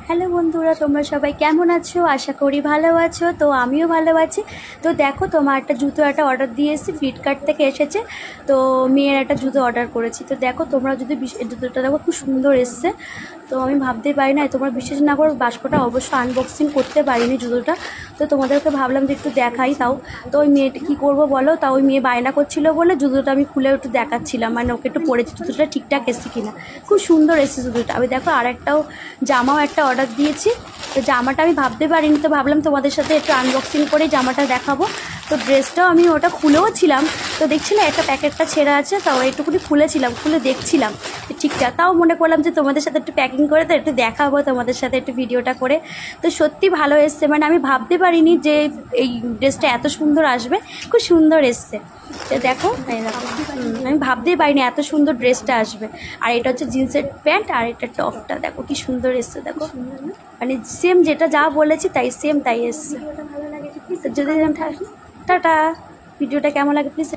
Hello বন্ধুরা, তোমরা সবাই কেমন আছো? আশা করি ভালো আছো। তো আমিও ভালো আছি। তো দেখো, তোমার একটা জুতো একটা অর্ডার দিয়ে এসেছি, ফ্লিপকার্ট থেকে এসেছে। তো মেয়ের একটা জুতো অর্ডার করেছি। তো দেখো, তোমরা যদি জুতোটা দেখো, খুব সুন্দর এসছে। তো আমি ভাবতেই পারি না, তোমরা বিশ্বাস না করো, বাস্কটা অবশ্য আনবক্সিং করতে পারিনি জুতোটা। তো তোমাদেরকে ভাবলাম যে একটু দেখাই। তাও তো ওই মেয়েটা কী করবো বলো, তাও ওই মেয়ে বায়না করছিল বলে জুতোটা আমি খুলে একটু দেখাচ্ছিলাম, মানে ওকে একটু পরেছি জুতোটা ঠিকঠাক এসছে কিনা। খুব সুন্দর এসছে জুতোটা। আমি দেখো, আর একটাও জামাও একটা অর্ডার দিয়েছি। তো জামাটা আমি ভাবতে পারিনি, তো ভাবলাম তোমাদের সাথে একটু আনবক্সিং করে জামাটা দেখাবো। তো ড্রেসটাও আমি ওটা খুলেও ছিলাম, তো দেখছি না একটা প্যাকেটটা ছেঁড়া আছে, তাও একটুকুনি খুলেছিলাম, খুলে দেখছিলাম ঠিকঠাক। তাও মনে করলাম যে তোমাদের সাথে একটু প্যাকিং করে তো একটু দেখাবো তোমাদের সাথে একটু ভিডিওটা করে। তো সত্যি ভালো এসছে, মানে আমি ভাবতে পারিনি যে এই ড্রেসটা এত সুন্দর আসবে। খুব সুন্দর এসছে। তো দেখো, আমি ভাবতেই পারিনি এত সুন্দর ড্রেসটা আসবে। আর এটা হচ্ছে জিন্সের প্যান্ট, আর এটা টপটা দেখো কি সুন্দর এসছে। দেখো, মানে সেম যেটা যা বলেছি তাই সেম তাই এসছে। যদি টাটা, ভিডিওটা কেমন লাগে প্লিজ